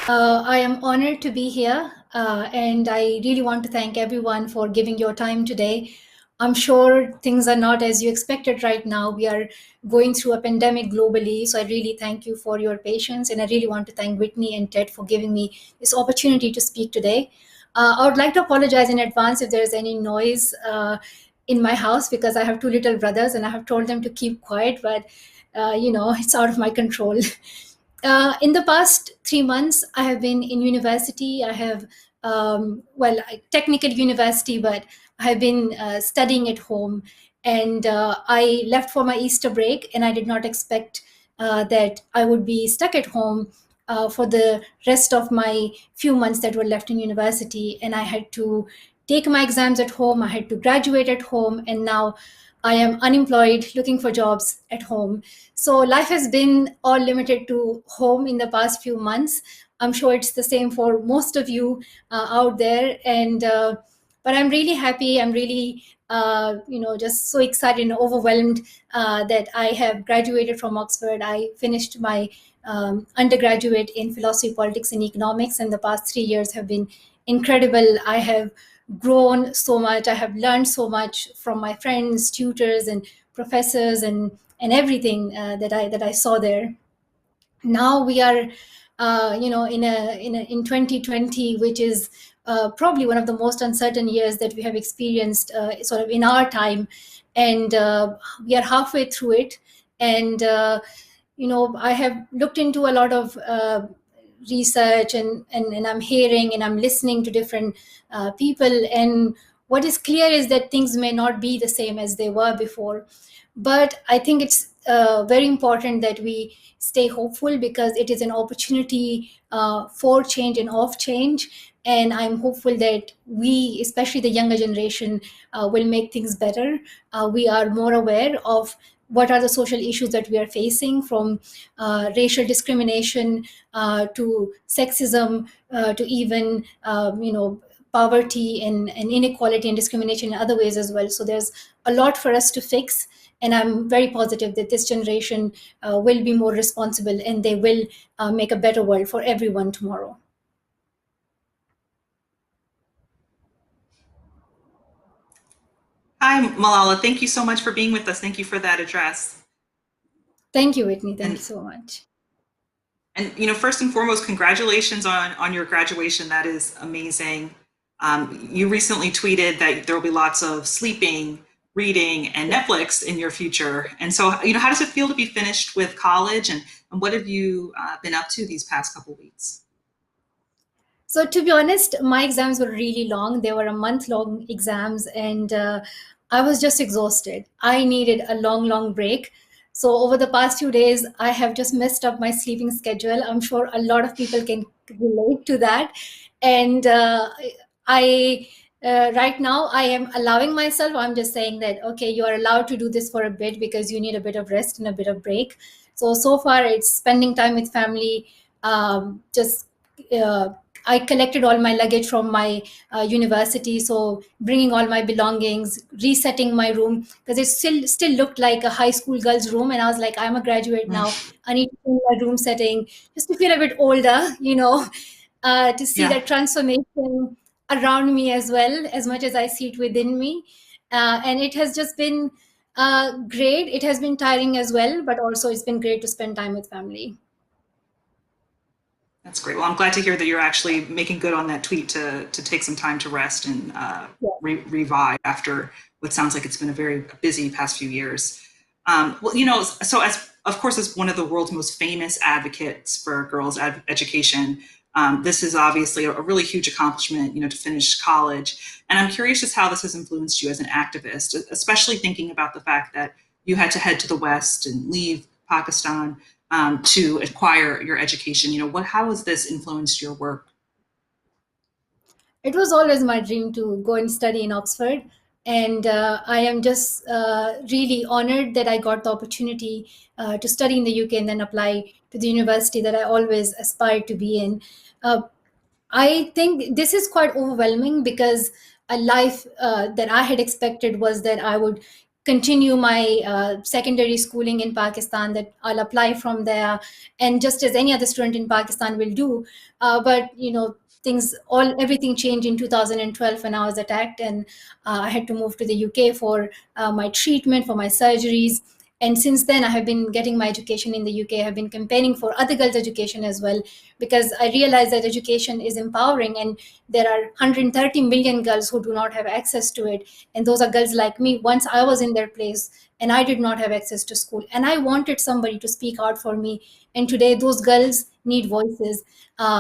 I am honored to be here, and I really want to thank everyone for giving your time today. I'm sure things are not as you expected right now. We are going through a pandemic globally, so I really thank you for your patience, and I really want to thank Whitney and Ted for giving me this opportunity to speak today. I would like to apologize in advance if there's any noise in my house because I have two little brothers, and I have told them to keep quiet, but it's out of my control. In the past 3 months, I have been in university. I have, technical university, but I have been studying at home. And I left for my Easter break, and I did not expect that I would be stuck at home for the rest of my few months that were left in university. And I had to take my exams at home, I had to graduate at home, and now I am unemployed, looking for jobs at home. So life has been all limited to home in the past few months. I'm sure it's the same for most of you out there. And but I'm really happy. I'm really just so excited and overwhelmed that I have graduated from Oxford. I finished my undergraduate in philosophy, politics, and economics, and the past 3 years have been incredible. I have grown so much. I have learned so much from my friends, tutors, and professors, and everything that I saw there. Now we are, in 2020, which is probably one of the most uncertain years that we have experienced, sort of in our time, and we are halfway through it. And I have looked into a lot of research, and I'm hearing and I'm listening to different people, and what is clear is that things may not be the same as they were before, but I think it's very important that we stay hopeful because it is an opportunity for change and of change. And I'm hopeful that we, especially the younger generation, will make things better. We are more aware of what are the social issues that we are facing, from racial discrimination to sexism to even poverty and inequality and discrimination in other ways as well. So there's a lot for us to fix, and I'm very positive that this generation will be more responsible, and they will make a better world for everyone tomorrow. Hi, Malala. Thank you so much for being with us. Thank you for that address. Thank you, Whitney. Thank you And so much. first and foremost, congratulations on your graduation. That is amazing. You recently tweeted that there will be lots of sleeping, reading, and Netflix in your future. And so, how does it feel to be finished with college, and what have you been up to these past couple weeks? So to be honest, my exams were really long. They were a month-long exams, and I was just exhausted. I needed a long break. So over the past few days, I have just messed up my sleeping schedule. I'm sure a lot of people can relate to that. And I right now I am allowing myself. I'm just saying that okay, you are allowed to do this for a bit because you need a bit of rest and a bit of break. So far, it's spending time with family. Just uh, I collected all my luggage from my university, so bringing all my belongings, resetting my room because it still looked like a high school girl's room, and I was like, I'm a graduate now. I need to do my room setting just to feel a bit older, to see Yeah. that transformation around me as well, as much as I see it within me. And it has just been great. It has been tiring as well, but also it's been great to spend time with family. That's great. Well, I'm glad to hear that you're actually making good on that tweet to take some time to rest and Yeah. revive after what sounds like it's been a very busy past few years. Well, so as of course, as one of the world's most famous advocates for girls' education, this is obviously a really huge accomplishment, to finish college. And I'm curious just how this has influenced you as an activist, especially thinking about the fact that you had to head to the West and leave Pakistan to acquire your education. How has this influenced your work? It was always my dream to go and study in Oxford. And I am just really honored that I got the opportunity to study in the UK and then apply to the university that I always aspired to be in. Uh, I think this is quite overwhelming because a life that I had expected was that I would continue my secondary schooling in Pakistan, that I'll apply from there, and just as any other student in Pakistan will do. But everything changed in 2012 when I was attacked, and I had to move to the UK for my treatment, for my surgeries. And since then, I have been getting my education in the UK. I have been campaigning for other girls' education as well, because I realize that education is empowering, and there are 130 million girls who do not have access to it. And those are girls like me. Once I was in their place, and I did not have access to school, and I wanted somebody to speak out for me. And today, those girls need voices.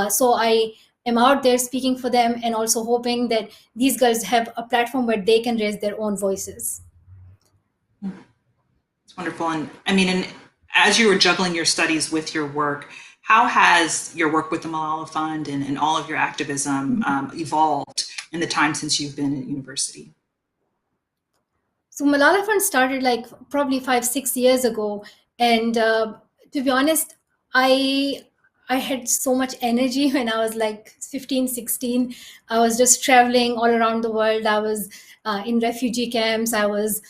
So I am out there speaking for them, and also hoping that these girls have a platform where they can raise their own voices. It's wonderful. And I mean, and as you were juggling your studies with your work, how has your work with the Malala Fund and all of your activism evolved in the time since you've been at university? So Malala Fund started like probably 5, 6 years ago, and to be honest, I I had so much energy when I was like 15, 16. I was just traveling all around the world. I was in refugee camps. I was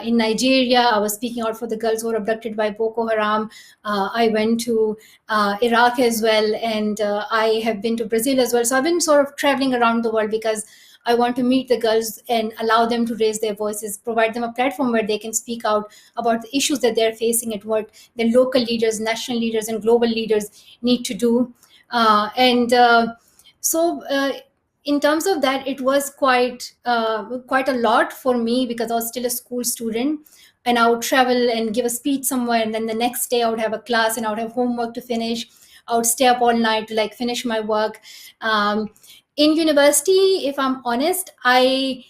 in Nigeria. I was speaking out for the girls who were abducted by Boko Haram. I went to Iraq as well, and I have been to Brazil as well. So I've been sort of traveling around the world because I want to meet the girls and allow them to raise their voices, provide them a platform where they can speak out about the issues that they're facing at work. The local leaders, national leaders, and global leaders need to do. And so, in terms of that, it was quite a lot for me, because I was still a school student, and I would travel and give a speech somewhere, and then the next day I would have a class and I would have homework to finish. I would stay up all night to like finish my work. In university, if I'm honest, I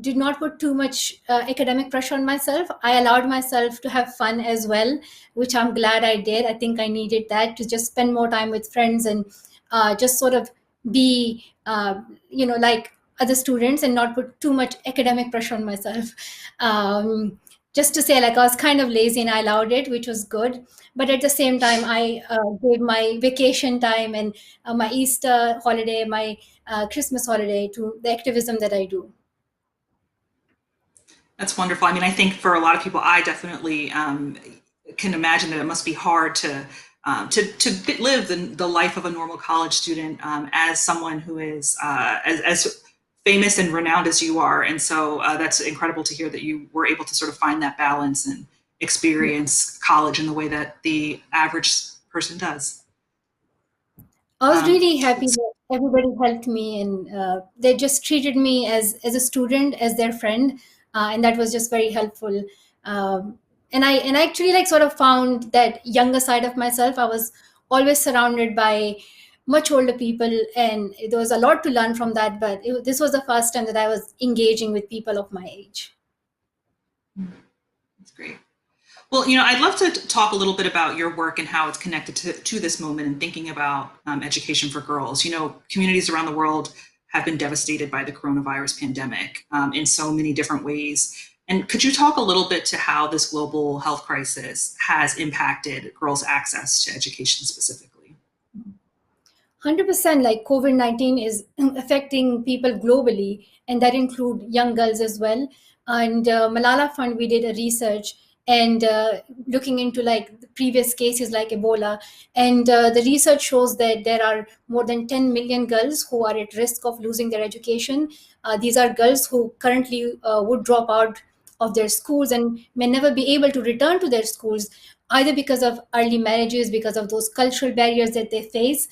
did not put too much academic pressure on myself. I allowed myself to have fun as well, which I'm glad I did. I think I needed that to just spend more time with friends and just sort of be, like other students, and not put too much academic pressure on myself. Just to say, like, I was kind of lazy and I allowed it, which was good. But at the same time, I gave my vacation time and my Easter holiday, my Christmas holiday to the activism that I do. That's wonderful. I mean, I think for a lot of people, I definitely can imagine that it must be hard to live the life of a normal college student as someone who is as famous and renowned as you are. And so that's incredible to hear that you were able to sort of find that balance and experience college in the way that the average person does. I was Um, really happy that everybody helped me, and they just treated me as a student, as their friend, and that was just very helpful. And I actually like sort of found that younger side of myself. I was always surrounded by much older people, and there was a lot to learn from that. But this was the first time that I was engaging with people of my age. that's great. Well, I'd love to talk a little bit about your work and how it's connected to this moment and thinking about education for girls. Communities around the world have been devastated by the coronavirus pandemic in so many different ways. And could you talk a little bit to how this global health crisis has impacted girls' access to education specifically? 100%, like COVID-19 is affecting people globally, and that include young girls as well. And Malala Fund, we did a research and looking into like the previous cases like Ebola. And the research shows that there are more than 10 million girls who are at risk of losing their education. These are girls who currently would drop out of their schools and may never be able to return to their schools, either because of early marriages, because of those cultural barriers that they face.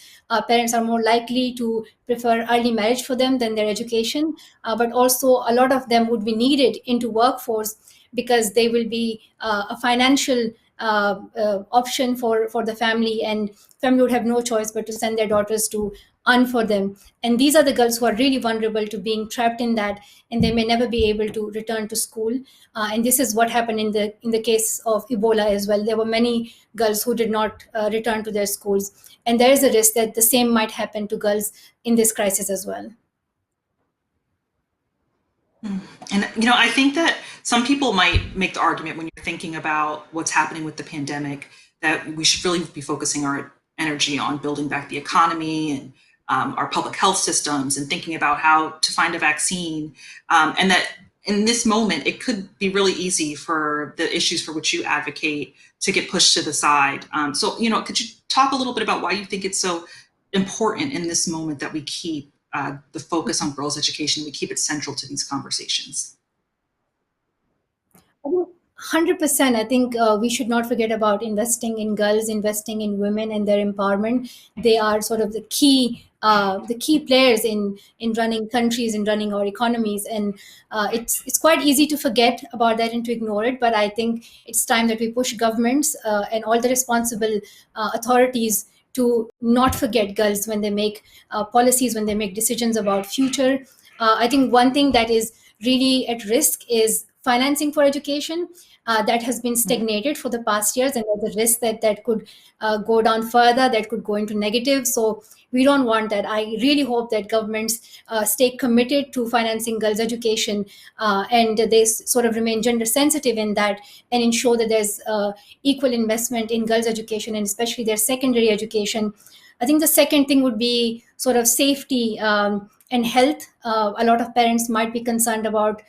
Parents are more likely to prefer early marriage for them than their education, but also a lot of them would be needed into workforce because they will be a financial option for the family, and family would have no choice but to send their daughters to earn for them. And these are the girls who are really vulnerable to being trapped in that, and they may never be able to return to school. And this is what happened in the case of Ebola as well. There were many girls who did not return to their schools, and there is a risk that the same might happen to girls in this crisis as well. And I think that some people might make the argument when you're thinking about what's happening with the pandemic that we should really be focusing our energy on building back the economy and our public health systems and thinking about how to find a vaccine, and that in this moment, it could be really easy for the issues for which you advocate to get pushed to the side. So, could you talk a little bit about why you think it's so important in this moment that we keep the focus on girls' education, we keep it central to these conversations? I think 100%. I think we should not forget about investing in girls, investing in women and their empowerment. They are sort of the key players in running countries and running our economies. And it's quite easy to forget about that and to ignore it. But I think it's time that we push governments and all the responsible authorities to not forget girls when they make policies, when they make decisions about future. I think one thing that is really at risk is financing for education. That has been stagnated for the past years, and there's a risk that that could go down further, that could go into negative. So we don't want that. I really hope that governments stay committed to financing girls' education, and they sort of remain gender sensitive in that, and ensure that there's equal investment in girls' education and especially their secondary education. I think the second thing would be sort of safety and health. A lot of parents might be concerned about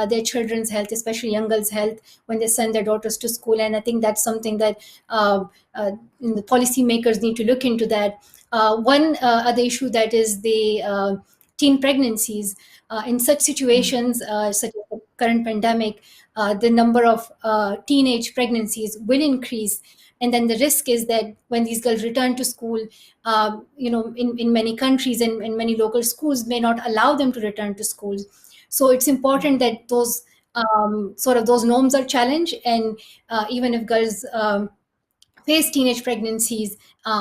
their children's health, especially young girls' health, when they send their daughters to school. And I think that's something that the policymakers need to look into. That one other issue, that is the teen pregnancies. In such situations, such as the current pandemic, the number of teenage pregnancies will increase. And then the risk is that when these girls return to school, in many countries and in many local schools may not allow them to return to schools. So it's important that those sort of those norms are challenged, and even if girls face teenage pregnancies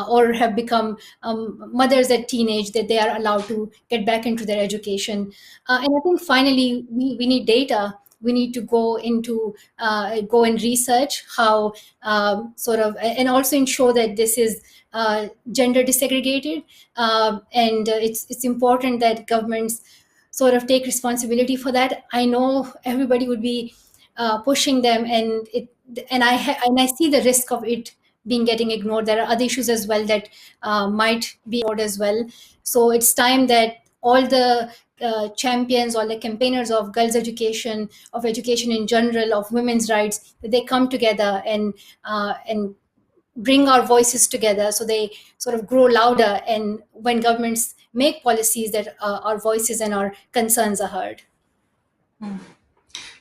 or have become mothers at teenage, that they are allowed to get back into their education. And I think finally we need data. We need to go and research how sort of, and also ensure that this is gender desegregated. And it's important that governments sort of take responsibility for that. I know everybody would be pushing them, and I see the risk of it being getting ignored. There are other issues as well that might be ignored as well. So it's time that all the champions, all the campaigners of girls' education, of education in general, of women's rights, that they come together and bring our voices together, so they sort of grow louder. And when governments make policies, that our voices and our concerns are heard. And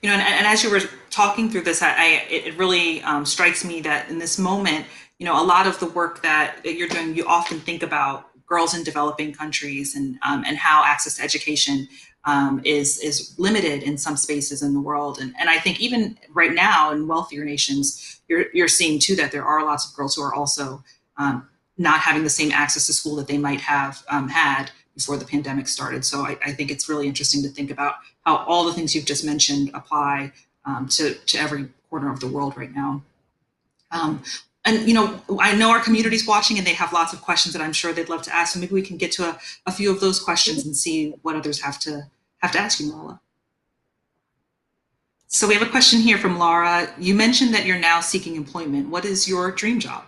as you were talking through this, it really strikes me that in this moment, a lot of the work that you're doing, you often think about girls in developing countries and how access to education is limited in some spaces in the world. And I think even right now in wealthier nations, you're seeing too that there are lots of girls who are also not having the same access to school that they might have had before the pandemic started. So I think it's really interesting to think about how all the things you've just mentioned apply to every corner of the world right now. And I know our community's watching and they have lots of questions that I'm sure they'd love to ask. So maybe we can get to a few of those questions and see what others have to ask you, Malala. So we have a question here from Laura. You mentioned that you're now seeking employment. What is your dream job?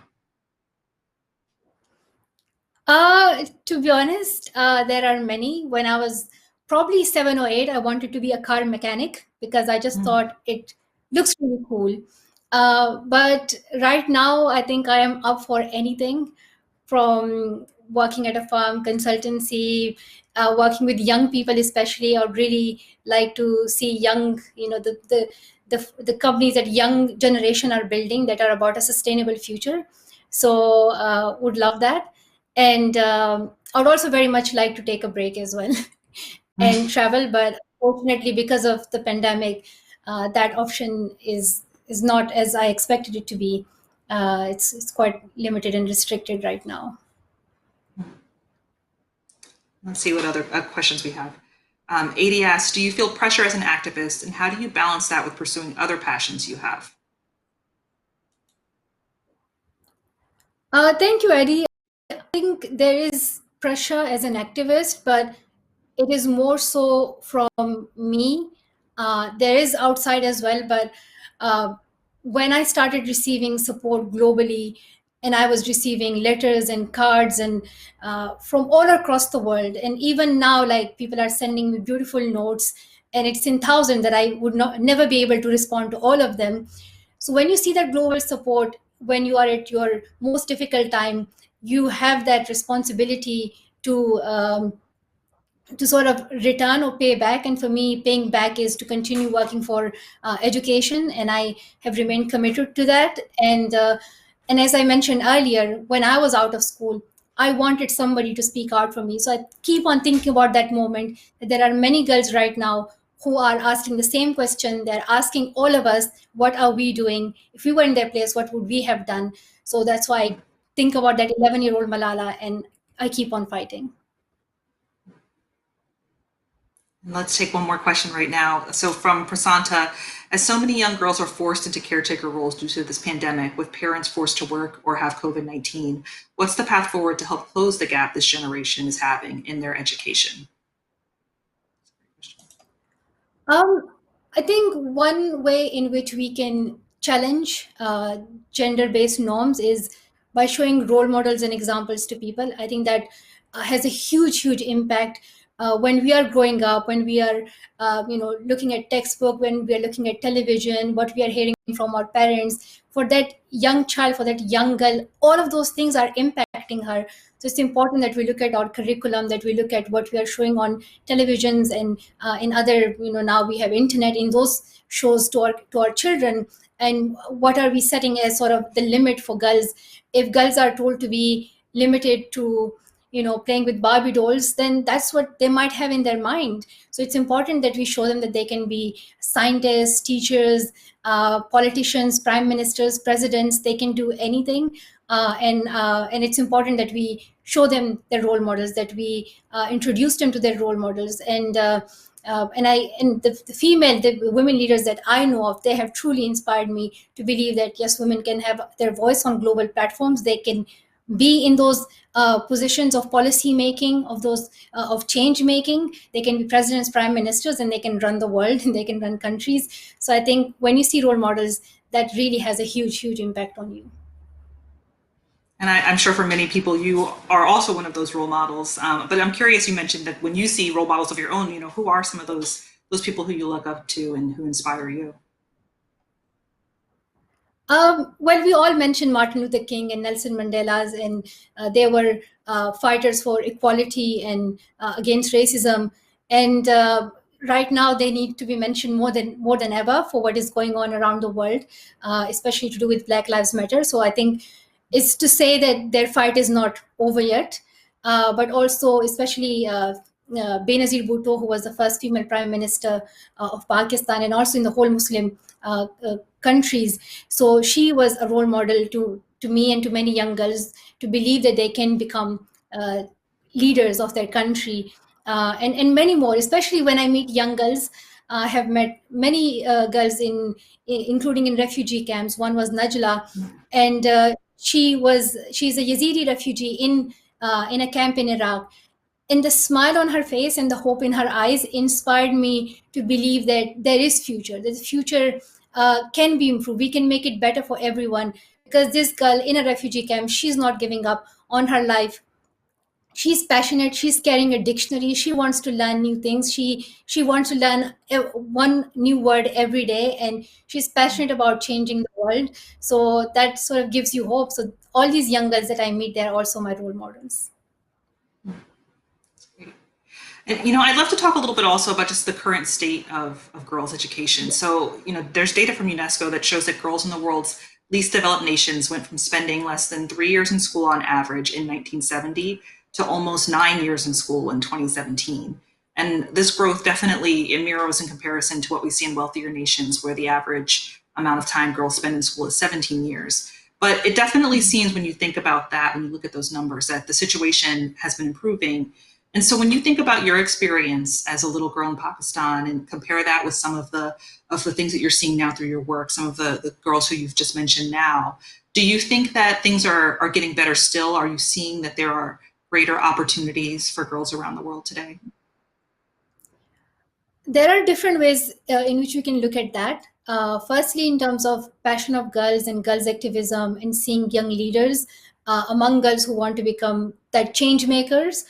To be honest, there are many. When I was probably 7 or 8, I wanted to be a car mechanic because I just thought it looks really cool. But right now, I think I am up for anything, from working at a farm, consultancy, working with young people especially. I would really like to see young, the companies that young generation are building that are about a sustainable future. So would love that. And I would also very much like to take a break as well and travel. But fortunately, because of the pandemic, that option is not as I expected it to be. It's quite limited and restricted right now. Let's see what other questions we have. Adi asks, do you feel pressure as an activist, and how do you balance that with pursuing other passions you have? Thank you, Eddie. I think there is pressure as an activist, but it is more so from me. There is outside as well, but when I started receiving support globally, and I was receiving letters and cards and from all across the world. And even now, like, people are sending me beautiful notes, and it's in thousands that I would not never be able to respond to all of them. So when you see that global support, when you are at your most difficult time, you have that responsibility to sort of return or pay back. And for me, paying back is to continue working for education, and I have remained committed to that. And as I mentioned earlier, when I was out of school, I wanted somebody to speak out for me. So I keep on thinking about that moment, that there are many girls right now who are asking the same question. They're asking all of us, what are we doing? If we were in their place, what would we have done? So that's why I think about that 11-year-old Malala, and I keep on fighting. Let's take one more question right now. So from Prasanta, as so many young girls are forced into caretaker roles due to this pandemic, with parents forced to work or have COVID-19, what's the path forward to help close the gap this generation is having in their education? Um, I think one way in which we can challenge gender-based norms is by showing role models and examples to people. I think that has a huge, huge impact when we are growing up, when we are, looking at textbook, when we are looking at television, what we are hearing from our parents. For that young child, for that young girl, all of those things are impacting her. So it's important that we look at our curriculum, that we look at what we are showing on televisions and in other, now we have internet, in those shows to our children. And what are we setting as sort of the limit for girls? If girls are told to be limited to playing with Barbie dolls, then that's what they might have in their mind. So it's important that we show them that they can be scientists, teachers, politicians, prime ministers, presidents. They can do anything. And it's important that we show them their role models, that we introduce them to their role models. And the women leaders that I know of, they have truly inspired me to believe that yes, women can have their voice on global platforms. They can be in those positions of policy making, of those of change making. They can be presidents, prime ministers, and they can run the world and they can run countries. So I think when you see role models, that really has a huge, huge impact on you. And I'm sure for many people, you are also one of those role models. But I'm curious, you mentioned that when you see role models of your own, who are some of those people who you look up to and who inspire you? Well, we all mentioned Martin Luther King and Nelson Mandela's, and they were fighters for equality and against racism. And right now, they need to be mentioned more than ever for what is going on around the world, especially to do with Black Lives Matter. So I think it's to say that their fight is not over yet, but also especially Benazir Bhutto, who was the first female prime minister of Pakistan, and also in the whole Muslim countries. So she was a role model to me and to many young girls, to believe that they can become leaders of their country, and many more. Especially when I meet young girls, I have met many girls including in refugee camps. One was Najla, and she's a Yazidi refugee in a camp in Iraq. And the smile on her face and the hope in her eyes inspired me to believe that there is future. That the future can be improved. We can make it better for everyone, because this girl in a refugee camp, she's not giving up on her life. She's passionate. She's carrying a dictionary. She wants to learn new things. She wants to learn one new word every day, and she's passionate about changing the world. So that sort of gives you hope. So all these young girls that I meet, they're also my role models. And, I'd love to talk a little bit also about just the current state of girls' education. So, there's data from UNESCO that shows that girls in the world's least developed nations went from spending less than 3 years in school on average in 1970 to almost 9 years in school in 2017. And this growth definitely mirrors in comparison to what we see in wealthier nations, where the average amount of time girls spend in school is 17 years. But it definitely seems, when you think about that, when you look at those numbers, that the situation has been improving. And so when you think about your experience as a little girl in Pakistan and compare that with some of the things that you're seeing now through your work, some of the girls who you've just mentioned now, do you think that things are getting better still? Are you seeing that there are greater opportunities for girls around the world today? There are different ways in which we can look at that. Firstly, in terms of passion of girls and girls activism and seeing young leaders among girls who want to become that change makers,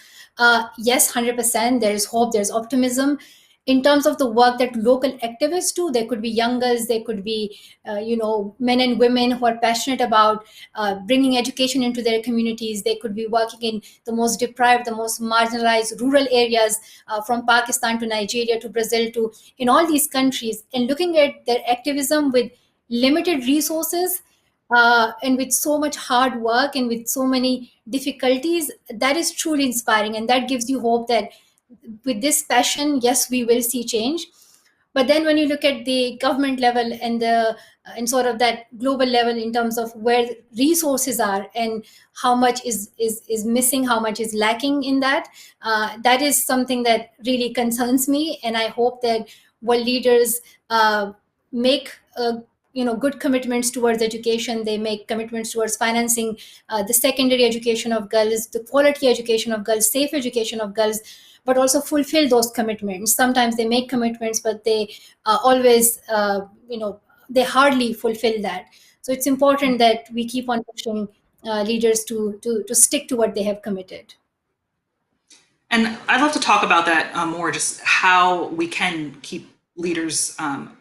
yes, 100%. There's hope, there's optimism. In terms of the work that local activists do, there could be young girls, there could be, men and women who are passionate about bringing education into their communities. They could be working in the most deprived, the most marginalized rural areas, from Pakistan to Nigeria to Brazil to in all these countries, and looking at their activism with limited resources, and with so much hard work and with so many difficulties, that is truly inspiring, and that gives you hope that with this passion, yes, we will see change. But then when you look at the government level and the and sort of that global level in terms of where resources are and how much is missing, how much is lacking in that, that is something that really concerns me. And I hope that world leaders make good commitments towards education. They make commitments towards financing the secondary education of girls, the quality education of girls, safe education of girls, but also fulfill those commitments. Sometimes they make commitments, but they always, they hardly fulfill that. So it's important that we keep on pushing leaders to stick to what they have committed. And I'd love to talk about that more, just how we can keep leaders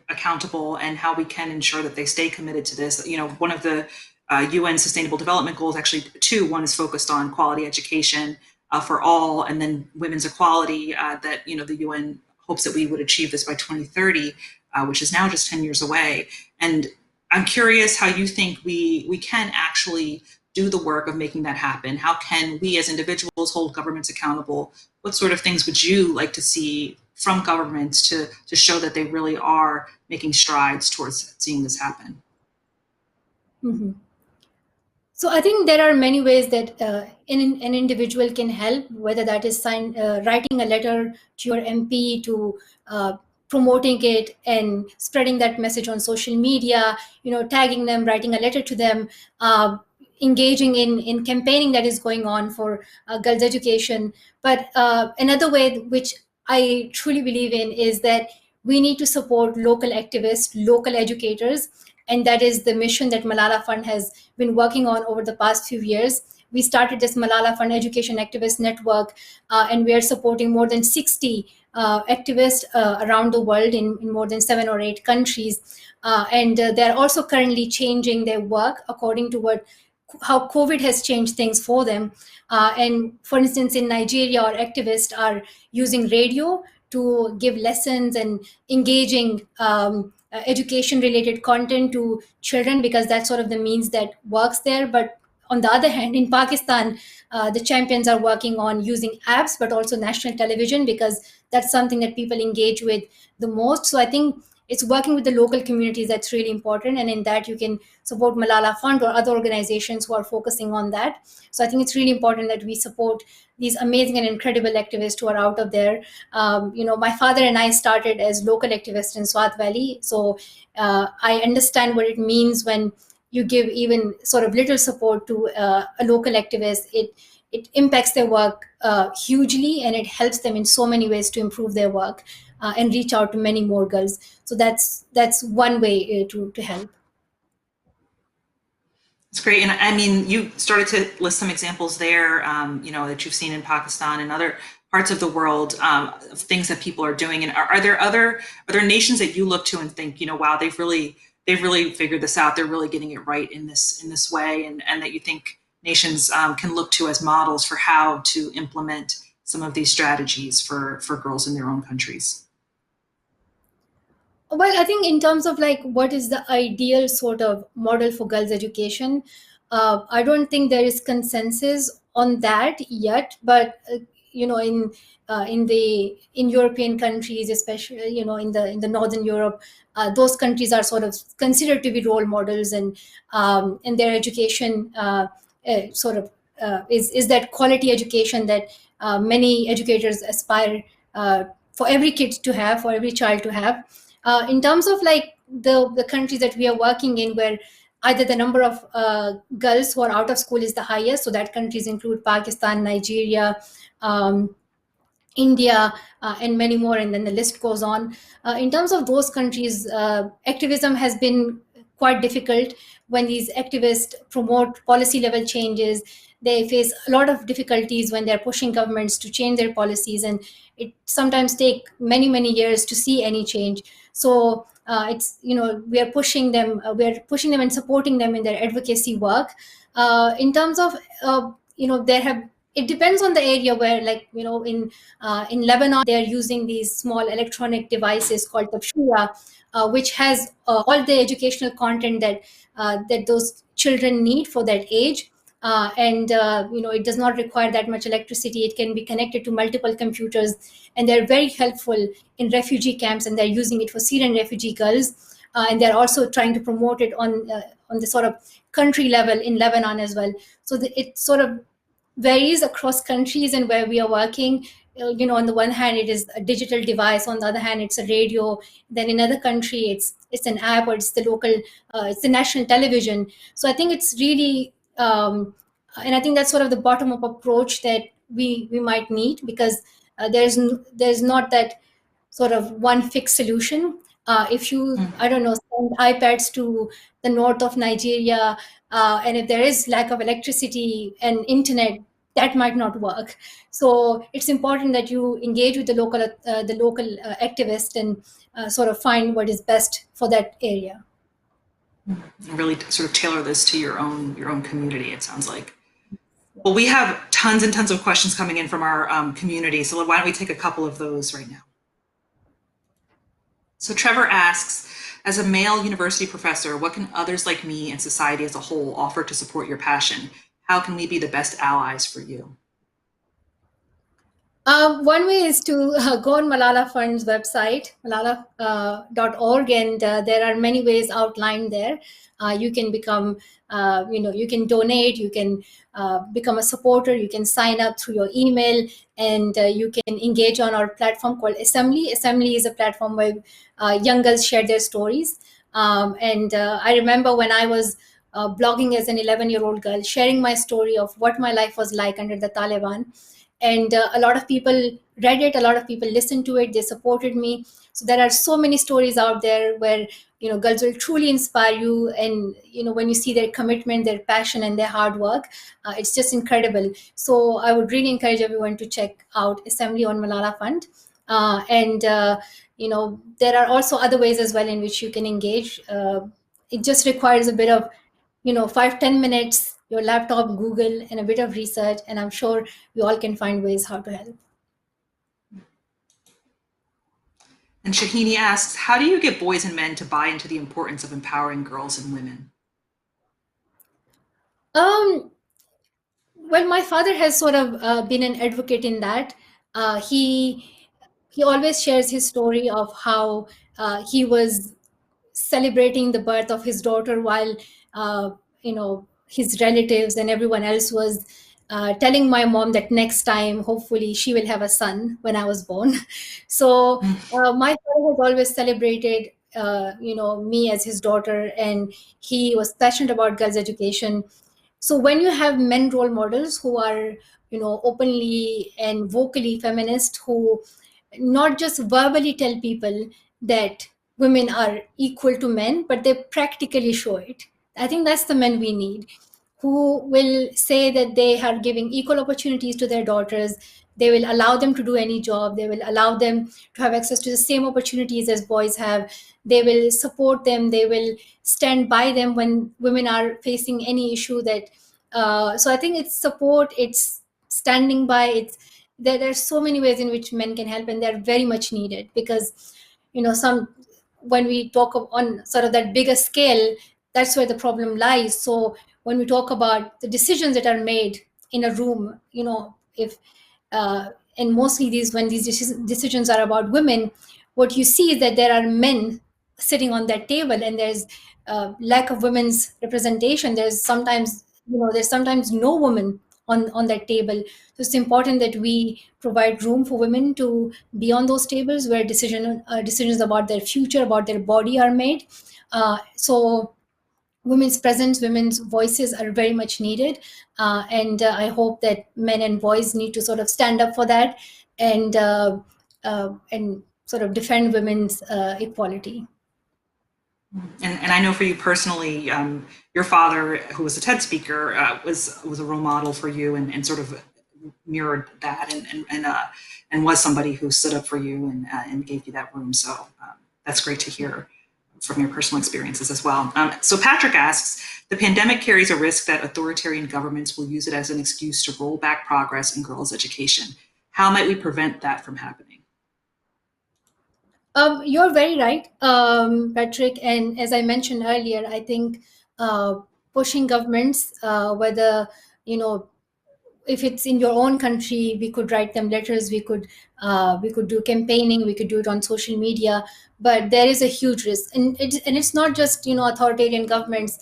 accountable and how we can ensure that they stay committed to this. You know, one of the UN Sustainable Development Goals, actually two, one is focused on quality education for all, and then women's equality, that, you know, the UN hopes that we would achieve this by 2030, which is now just 10 years away. And I'm curious how you think we can actually do the work of making that happen. How can we as individuals hold governments accountable? What sort of things would you like to see from governments to show that they really are making strides towards seeing this happen? Mhm. So I think there are many ways that an individual can help, whether that is writing a letter to your MP, to promoting it and spreading that message on social media, tagging them, writing a letter to them, uh, engaging in campaigning that is going on for girls' education. But another way which I truly believe in is that we need to support local activists, local educators, and that is the mission that Malala Fund has been working on over the past few years. We started this Malala Fund Education Activist Network, and we are supporting more than 60 activists around the world in more than 7 or 8 countries. And they're also currently changing their work according to how COVID has changed things for them. And for instance, in Nigeria, our activists are using radio to give lessons and engaging education related content to children, because that's sort of the means that works there. But on the other hand, in Pakistan, the champions are working on using apps, but also national television, because that's something that people engage with the most. So I think it's working with the local communities that's really important. And in that, you can support Malala Fund or other organizations who are focusing on that. So I think it's really important that we support these amazing and incredible activists who are out of there. My father and I started as local activists in Swat Valley. So I understand what it means when you give even sort of little support to a local activist. It impacts their work hugely, and it helps them in so many ways to improve their work and reach out to many more girls. So that's one way to help. It's great. And I mean, you started to list some examples there, that you've seen in Pakistan and other parts of the world, of things that people are doing. And are there nations that you look to and think, wow, they've really figured this out. They're really getting it right in this way. And that you think nations can look to as models for how to implement some of these strategies for girls in their own countries. Well, I think in terms of like what is the ideal sort of model for girls' education, I don't think there is consensus on that yet. But in European countries, especially in the Northern Europe, those countries are sort of considered to be role models, and their education sort of is that quality education that many educators aspire for every kid to have, for every child to have. In terms of like the countries that we are working in, where either the number of girls who are out of school is the highest, so that countries include Pakistan, Nigeria, um, India, and many more, and then the list goes on. In terms of those countries, activism has been quite difficult. When these activists promote policy level changes, they face a lot of difficulties when they're pushing governments to change their policies, and it sometimes take many, many years to see any change. So it's, we are pushing them and supporting them in their advocacy work. In terms of, there have, it depends on the area where, like, in Lebanon, they are using these small electronic devices called tabshira, which has all the educational content that those children need for that age. And it does not require that much electricity. It can be connected to multiple computers, and they're very helpful in refugee camps. And they're using it for Syrian refugee girls, and they're also trying to promote it on the sort of country level in Lebanon as well. So it sort of varies across countries and where we are working. On the one hand, it is a digital device. On the other hand, it's a radio. Then in another country, it's an app, or it's the local, it's the national television. So I think it's really, and I think that's sort of the bottom up approach that we might need, because there's not that sort of one fixed solution. If you, I don't know, send iPads to the north of Nigeria, and if there is lack of electricity and internet, that might not work. So it's important that you engage with the local activist, and sort of find what is best for that area. And really sort of tailor this to your own community, it sounds like. Well, we have tons and tons of questions coming in from our community, so why don't we take a couple of those right now? So Trevor asks, as a male university professor, what can others like me and society as a whole offer to support your passion? How can we be the best allies for you? One way is to go on Malala Fund's website, malala.org, and there are many ways outlined there. You can become, you can donate, you can become a supporter, you can sign up through your email, and you can engage on our platform called Assembly. Assembly is a platform where young girls share their stories. And I remember when I was blogging as an 11-year-old girl, sharing my story of what my life was like under the Taliban, and a lot of people read it, a lot of people listened to it, they supported me. So there are so many stories out there where girls will truly inspire you, and when you see their commitment, their passion, and their hard work, it's just incredible. So I would really encourage everyone to check out Assembly on Malala Fund. And there are also other ways as well in which you can engage. It just requires a bit of 5-10 minutes, your laptop, Google, and a bit of research, and I'm sure you all can find ways how to help. And Shahini asks, how do you get boys and men to buy into the importance of empowering girls and women? Well, my father has sort of been an advocate in that. He always shares his story of how he was celebrating the birth of his daughter while his relatives and everyone else was telling my mom that next time hopefully she will have a son when I was born. So my father has always celebrated me as his daughter, and he was passionate about girls education. So when you have men role models who are openly and vocally feminist, who not just verbally tell people that women are equal to men, but they practically show it. I think that's the men we need, who will say that they are giving equal opportunities to their daughters. They will allow them to do any job. They will allow them to have access to the same opportunities as boys have. They will support them. They will stand by them when women are facing any issue that. So I think it's support, it's standing by, it's there are so many ways in which men can help, and they're very much needed, because some when we talk on sort of that bigger scale, that's where the problem lies. So when we talk about the decisions that are made in a room, if and mostly when these decisions are about women, what you see is that there are men sitting on that table, and there's lack of women's representation. There's sometimes no woman on that table. So it's important that we provide room for women to be on those tables where decisions about their future, about their body are made. So women's presence, women's voices are very much needed. And I hope that men and boys need to sort of stand up for that. and sort of defend women's equality. And I know for you personally, your father, who was a TED speaker, was a role model for you, and sort of mirrored that, and was somebody who stood up for you and gave you that room. So that's great to hear from your personal experiences as well. So Patrick asks, the pandemic carries a risk that authoritarian governments will use it as an excuse to roll back progress in girls' education. How might we prevent that from happening? You're very right, Patrick. And as I mentioned earlier, I think uh, pushing governments, whether you know if it's in your own country, we could write them letters, we could do campaigning, we could do it on social media. But there is a huge risk, and it's not just authoritarian governments.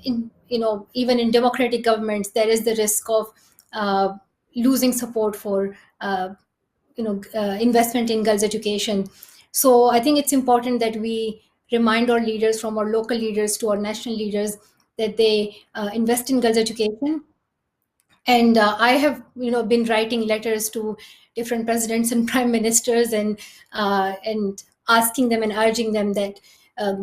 In even in democratic governments, there is the risk of uh, losing support for investment in girls' education. So I think it's important that we remind our leaders, from our local leaders to our national leaders, that they invest in girls' education. And I have been writing letters to different presidents and prime ministers, and asking them and urging them that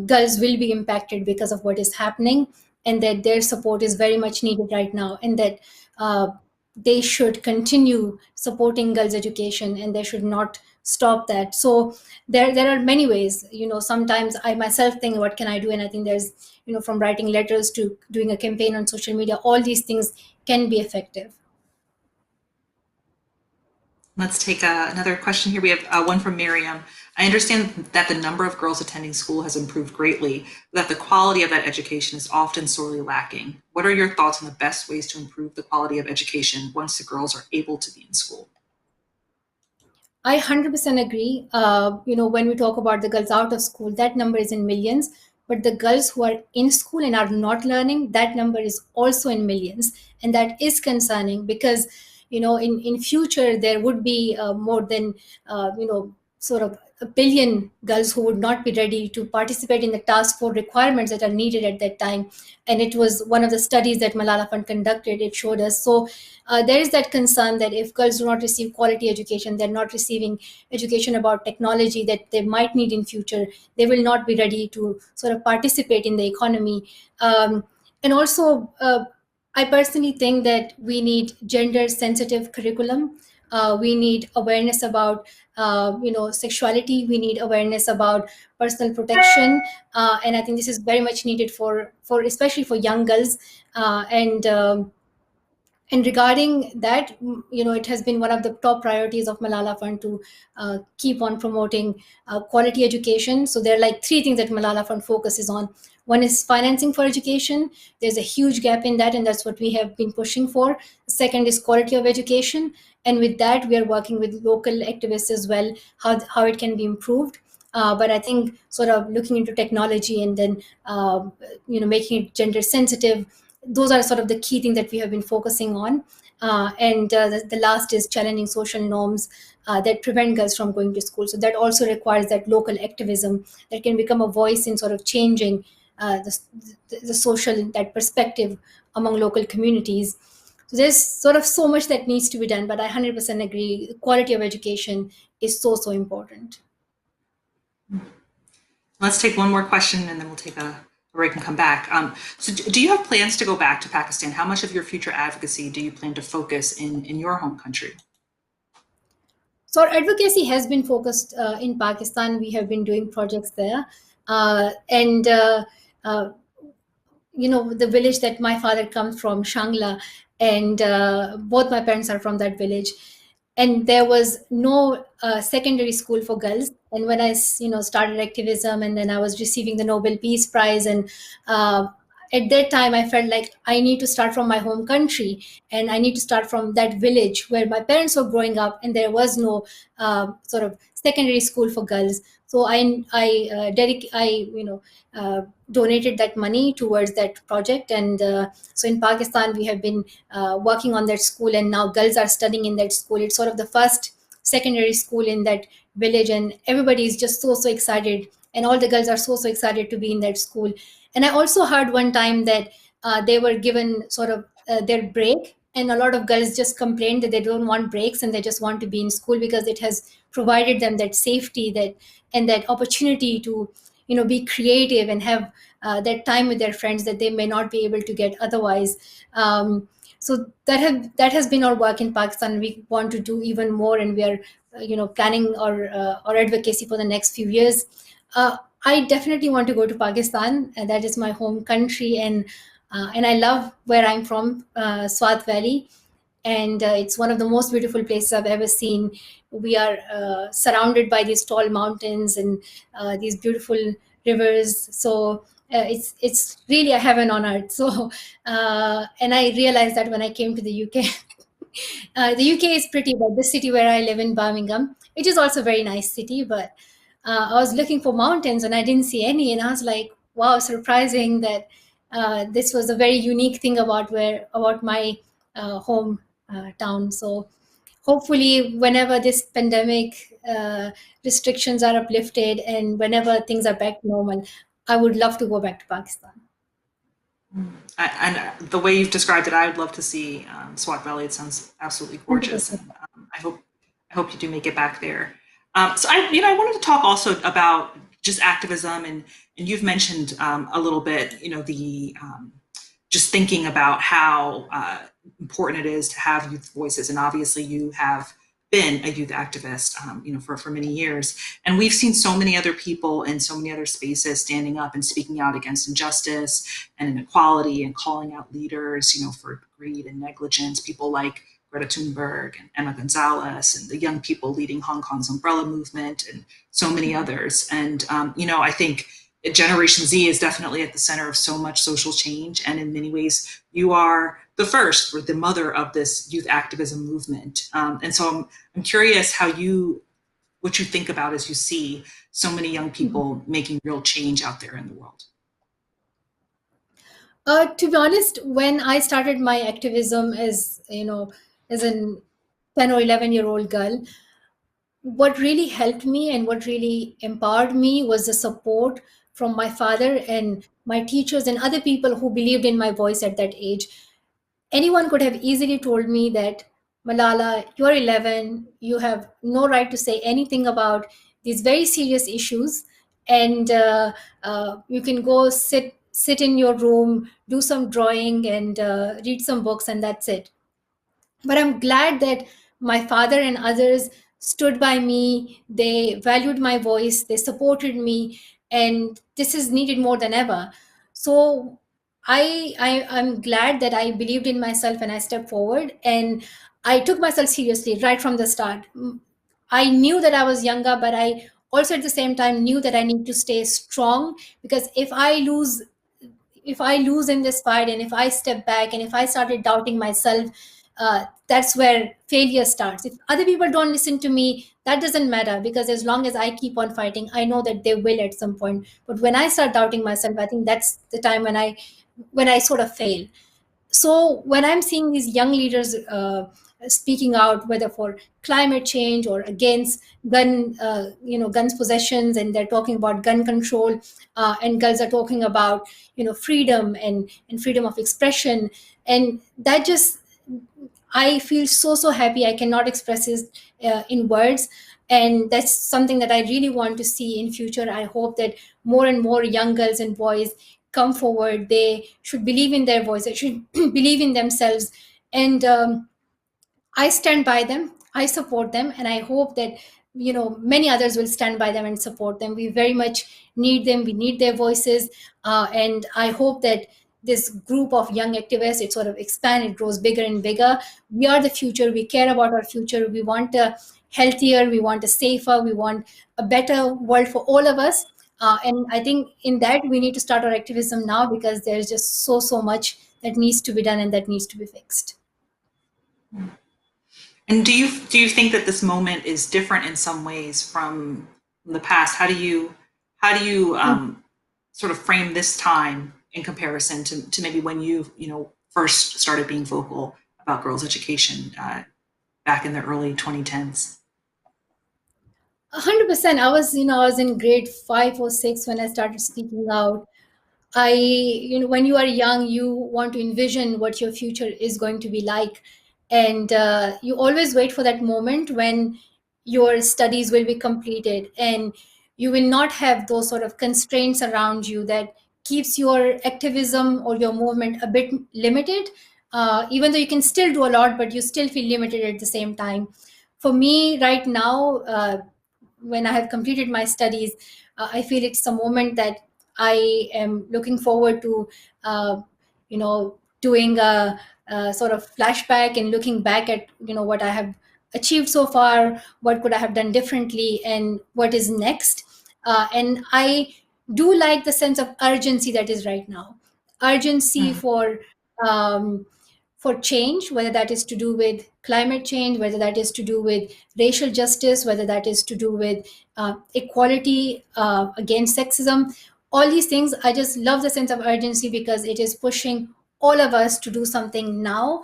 girls will be impacted because of what is happening, and that their support is very much needed right now, and that uh, they should continue supporting girls education, and they should not stop that. So there are many ways. Sometimes I myself think, what can I do? And I think there's, from writing letters to doing a campaign on social media, all these things can be effective. Let's take another question here. We have one from Miriam. I understand that the number of girls attending school has improved greatly, but that the quality of that education is often sorely lacking. What are your thoughts on the best ways to improve the quality of education once the girls are able to be in school? I 100% agree. When we talk about the girls out of school, that number is in millions. But the girls who are in school and are not learning, that number is also in millions. And that is concerning because, in future, there would be more than, sort of a billion girls who would not be ready to participate in the task force requirements that are needed at that time. And it was one of the studies that Malala Fund conducted. It showed us. So there is that concern that if girls do not receive quality education, they're not receiving education about technology that they might need in future, they will not be ready to sort of participate in the economy. And also, I personally think that we need gender sensitive curriculum. We need awareness about sexuality. We need awareness about personal protection, and I think this is very much needed for especially for young girls. And regarding that, it has been one of the top priorities of Malala Fund to keep on promoting quality education. So there are like three things that Malala Fund focuses on. One is financing for education. There's a huge gap in that, and that's what we have been pushing for. Second is quality of education, and with that, we are working with local activists as well, how it can be improved. But I think sort of looking into technology, and then making it gender sensitive, those are sort of the key things that we have been focusing on. And the last is challenging social norms that prevent girls from going to school. So that also requires that local activism that can become a voice in sort of changing the social, that perspective among local communities. So there's sort of so much that needs to be done, but I 100% agree. The quality of education is so important. Let's take one more question and then we'll take a break and come back. So do you have plans to go back to Pakistan? How much of your future advocacy do you plan to focus in your home country? So our advocacy has been focused in Pakistan. We have been doing projects there, and uh, the village that my father comes from, Shangla, and both my parents are from that village. And there was no secondary school for girls. And when I started activism, and then I was receiving the Nobel Peace Prize, and uh, at that time I felt like I need to start from my home country, and I need to start from that village where my parents were growing up, and there was no sort of secondary school for girls. So I donated that money towards that project. And so in Pakistan, we have been working on that school, and now girls are studying in that school. It's sort of the first secondary school in that village, and everybody is just so excited, and all the girls are so excited to be in that school. And I also heard one time that they were given sort of their break and a lot of girls just complain that they don't want breaks and they just want to be in school because it has provided them that safety, that and that opportunity to be creative and have that time with their friends that they may not be able to get otherwise. So that has been our work in Pakistan. We want to do even more, and we are planning our advocacy for the next few years. I definitely want to go to Pakistan, and that is my home country, and I love where I'm from, Swat Valley, and it's one of the most beautiful places I've ever seen. We are surrounded by these tall mountains and these beautiful rivers. So it's really a heaven on earth. So and I realized that when I came to the UK. The UK is pretty, but the city where I live in Birmingham, it is also a very nice city. But I was looking for mountains and I didn't see any, and I was like, "Wow, surprising that this was a very unique thing about my home town." So hopefully, whenever this pandemic restrictions are uplifted and whenever things are back to normal, I would love to go back to Pakistan. And the way you've described it, I would love to see Swat Valley. It sounds absolutely gorgeous, 100%. and I hope you do make it back there. So I wanted to talk also about just activism, and you've mentioned a little bit, the just thinking about how important it is to have youth voices, and obviously you have been a youth activist, for many years, and we've seen so many other people in so many other spaces standing up and speaking out against injustice and inequality and calling out leaders, for greed and negligence. People like Greta Thunberg and Emma Gonzalez and the young people leading Hong Kong's umbrella movement and so many others. And I think Generation Z is definitely at the center of so much social change. And in many ways, you are the first or the mother of this youth activism movement. And so I'm curious what you think about as you see so many young people making real change out there in the world. To be honest, when I started my activism as an 10 or 11-year-old girl, what really helped me and what really empowered me was the support from my father and my teachers and other people who believed in my voice at that age. Anyone could have easily told me that, Malala, you're 11, you have no right to say anything about these very serious issues, and you can go sit in your room, do some drawing, and read some books, and that's it. But I'm glad that my father and others stood by me. They valued my voice, they supported me, and this is needed more than ever. So I'm glad that I believed in myself and I stepped forward, and I took myself seriously right from the start. I knew that I was younger, but I also at the same time knew that I need to stay strong, because if I lose in this fight, and if I step back, and if I started doubting myself, that's where failure starts. If other people don't listen to me, that doesn't matter, because as long as I keep on fighting, I know that they will at some point. But when I start doubting myself, I think that's the time when I sort of fail. So when I'm seeing these young leaders speaking out, whether for climate change or against guns possessions, and they're talking about gun control, and girls are talking about freedom and freedom of expression, and that just, I feel so happy. I cannot express it in words, and that's something that I really want to see in future. I hope that more and more young girls and boys come forward. They should believe in their voice. They should believe in themselves, and I stand by them. I support them, and I hope that many others will stand by them and support them. We very much need them. We need their voices, and I hope that this group of young activists, it sort of expands. It grows bigger and bigger. We are the future. We care about our future. We want a healthier. We want a safer. We want a better world for all of us. And I think in that we need to start our activism now, because there's just so much that needs to be done and that needs to be fixed. And do you think that this moment is different in some ways from the past? How do you sort of frame this time in comparison to maybe when you first started being vocal about girls' education back in the early 2010s? 100%. I was in grade 5 or 6 when I started speaking out. when you are young, you want to envision what your future is going to be like. And you always wait for that moment when your studies will be completed and you will not have those sort of constraints around you that keeps your activism or your movement a bit limited. Even though you can still do a lot, but you still feel limited at the same time. For me right now, when I have completed my studies, I feel it's a moment that I am looking forward to, doing a sort of flashback and looking back at, what I have achieved so far, what could I have done differently, and what is next. And I do like the sense of urgency that is right now. Urgency Mm. um, for change, whether that is to do with climate change, whether that is to do with racial justice, whether that is to do with equality against sexism. All these things, I just love the sense of urgency because it is pushing all of us to do something now.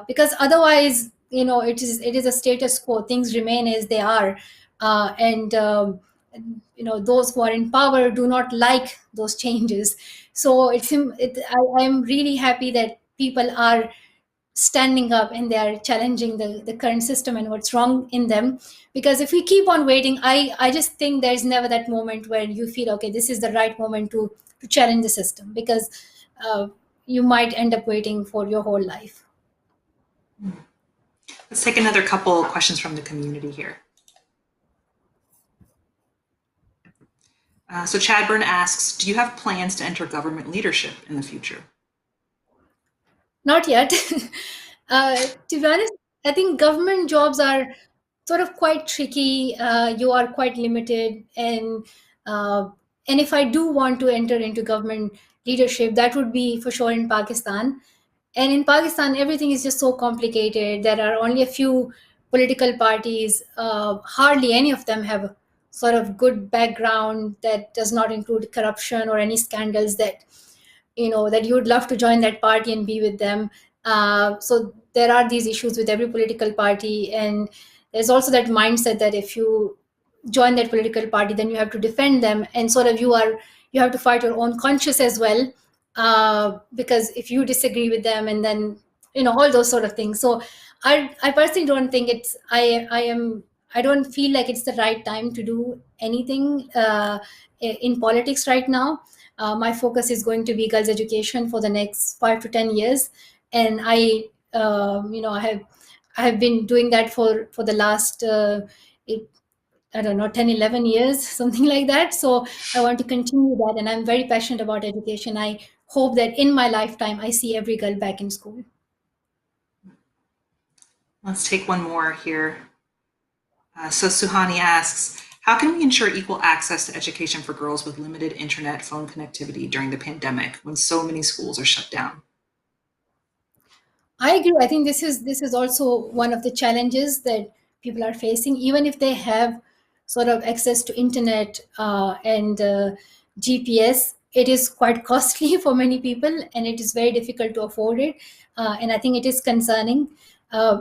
Because otherwise, it is a status quo. Things remain as they are, and those who are in power do not like those changes. So I'm really happy that people are standing up and they are challenging the current system and what's wrong in them. Because if we keep on waiting, I just think there's never that moment where you feel, okay, this is the right moment to challenge the system, because uh, you might end up waiting for your whole life. Let's take another couple questions from the community here. So Chadburn asks, do you have plans to enter government leadership in the future? Not yet. To be honest, I think government jobs are sort of quite tricky. You are quite limited, uh, and if I do want to enter into government leadership, that would be for sure in Pakistan. And in Pakistan, everything is just so complicated. There are only a few political parties. Hardly any of them have sort of good background that does not include corruption or any scandals that you would love to join that party and be with them. So there are these issues with every political party, and there's also that mindset that if you join that political party, then you have to defend them, and sort of you have to fight your own conscience as well, because if you disagree with them, and then all those sort of things. So I personally don't think I don't feel like it's the right time to do anything in politics right now. My focus is going to be girls' education for the next 5 to 10 years, and I have been doing that for the last I don't know, 10, 11 years, something like that. So I want to continue that, and I'm very passionate about education. I hope that in my lifetime I see every girl back in school. Let's take one more here. So Suhani asks, how can we ensure equal access to education for girls with limited internet phone connectivity during the pandemic when so many schools are shut down? I agree. I think this is also one of the challenges that people are facing, even if they have sort of access to internet and GPS. It is quite costly for many people, and it is very difficult to afford it. And I think it is concerning. Uh,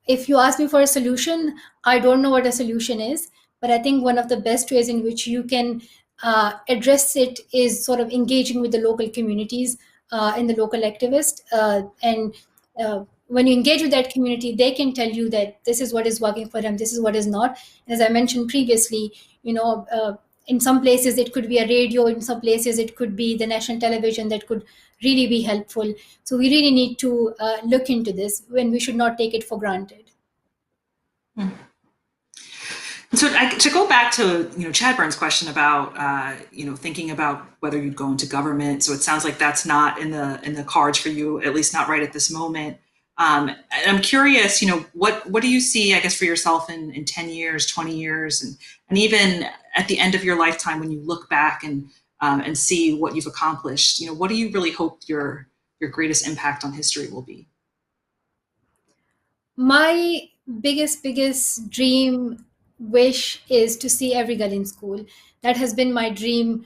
if you ask me for a solution, I don't know what a solution is, but I think one of the best ways in which you can address it is sort of engaging with the local communities and the local activists. And when you engage with that community, they can tell you that this is what is working for them, this is what is not. As I mentioned previously, in some places it could be a radio, in some places it could be the national television that could really be helpful. So we really need to look into this, when we should not take it for granted. Hmm. So to go back to Chadburn's question about thinking about whether you'd go into government. So it sounds like that's not in the cards for you, at least not right at this moment. And I'm curious, what do you see, I guess, for yourself in 10 years, 20 years, and even at the end of your lifetime when you look back and see what you've accomplished. What do you really hope your greatest impact on history will be? My biggest dream wish is to see every girl in school. That has been my dream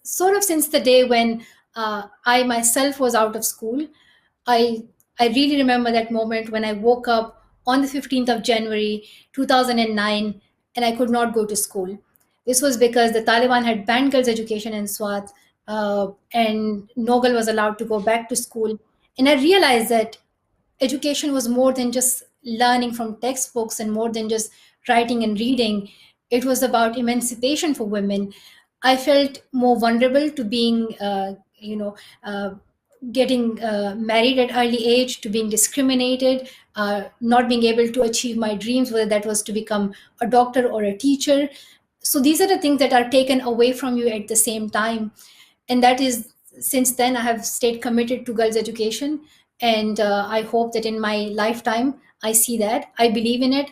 sort of since the day when I myself was out of school. I i really remember that moment when I woke up on the 15th of January 2009, and I could not go to school. This was because the Taliban had banned girls education in Swat. and Nogel was allowed to go back to school. And I realized that education was more than just learning from textbooks and more than just writing and reading. It was about emancipation for women. I felt more vulnerable to being, uh, getting married at early age, to being discriminated, not being able to achieve my dreams, whether that was to become a doctor or a teacher. So these are the things that are taken away from you at the same time. And that is, since then I have stayed committed to girls education. And I hope that in my lifetime I see that, I believe in it.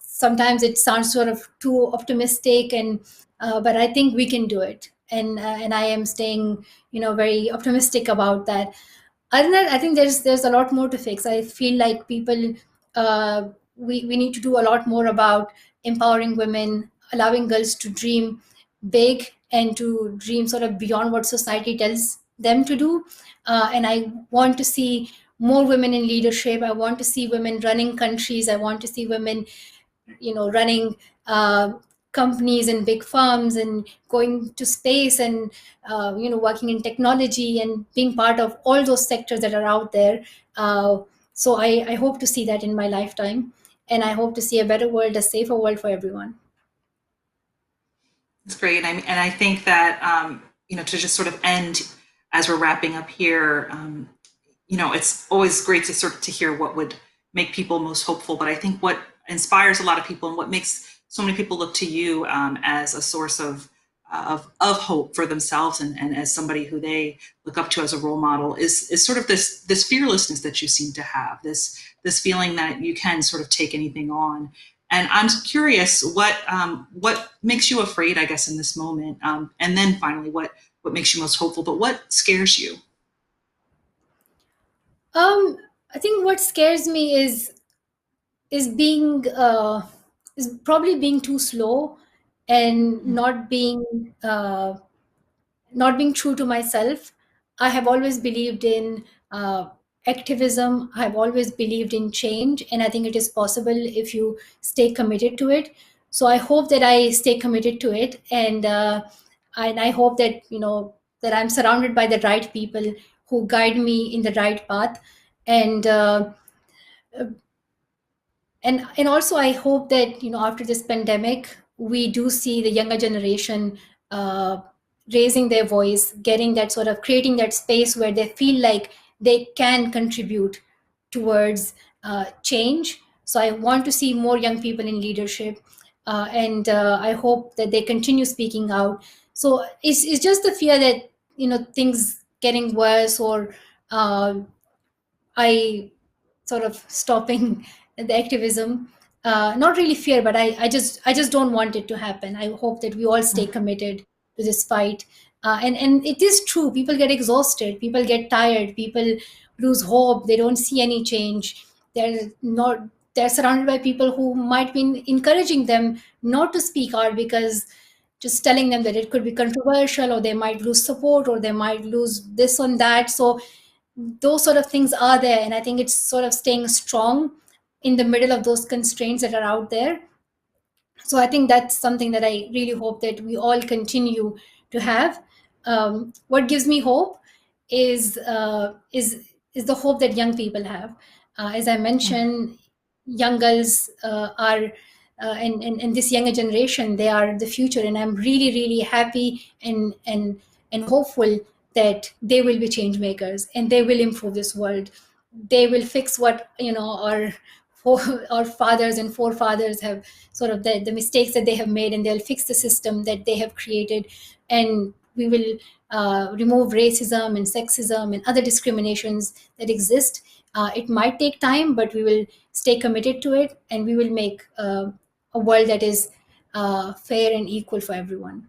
Sometimes it sounds sort of too optimistic, and but I think we can do it. And I am staying very optimistic about that. Other than that, I think there's a lot more to fix. I feel like people, we need to do a lot more about empowering women, allowing girls to dream big and to dream sort of beyond what society tells them to do. And I want to see more women in leadership. I want to see women running countries. I want to see women running companies and big firms and going to space and working in technology and being part of all those sectors that are out there. So I hope to see that in my lifetime, and I hope to see a better world, a safer world for everyone. It's great. And I think that, to just sort of end as we're wrapping up here, it's always great to sort of to hear what would make people most hopeful. But I think what inspires a lot of people and what makes so many people look to you as a source of hope for themselves and as somebody who they look up to as a role model is sort of this fearlessness that you seem to have, this feeling that you can sort of take anything on. And I'm curious what makes you afraid, I guess, in this moment, and then finally what makes you most hopeful. But what scares you? I think what scares me is being is probably being too slow and not being true to myself. I have always believed in activism. I've always believed in change, and I think it is possible if you stay committed to it. So I hope that I stay committed to it, and I hope that that I'm surrounded by the right people who guide me in the right path, and and also I hope that after this pandemic we do see the younger generation uh, raising their voice, getting that sort of creating that space where they feel like they can contribute towards change. So I want to see more young people in leadership, and I hope that they continue speaking out. So it's just the fear that things getting worse, or uh, I sort of stopping the activism. Not really fear, but I just don't want it to happen. I hope that we all stay committed to this fight. And it is true. People get exhausted. People get tired. People lose hope. They don't see any change. They're not. They're surrounded by people who might be encouraging them not to speak out, because just telling them that it could be controversial, or they might lose support, or they might lose this and that. So those sort of things are there, and I think it's sort of staying strong in the middle of those constraints that are out there. So I think that's something that I really hope that we all continue to have. What gives me hope is the hope that young people have. As I mentioned, young girls and this younger generation, they are the future, and I'm really really happy and hopeful that they will be change makers and they will improve this world. They will fix what our fathers and forefathers have sort of the mistakes that they have made, and they'll fix the system that they have created. And we will remove racism and sexism and other discriminations that exist. It might take time, but we will stay committed to it, and we will make a world that is fair and equal for everyone.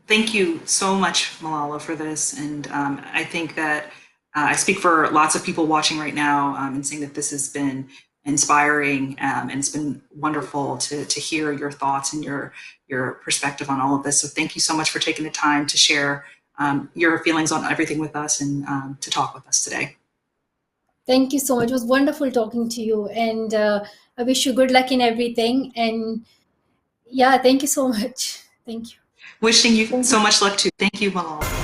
Thank you so much, Malala, for this. And I think that I speak for lots of people watching right now in saying that this has been inspiring, and it's been wonderful to hear your thoughts and your perspective on all of this. So thank you so much for taking the time to share your feelings on everything with us and to talk with us today. Thank you so much. It was wonderful talking to you, and I wish you good luck in everything. And yeah, thank you so much. Thank you. Wishing you so much luck too. Thank you, Malala.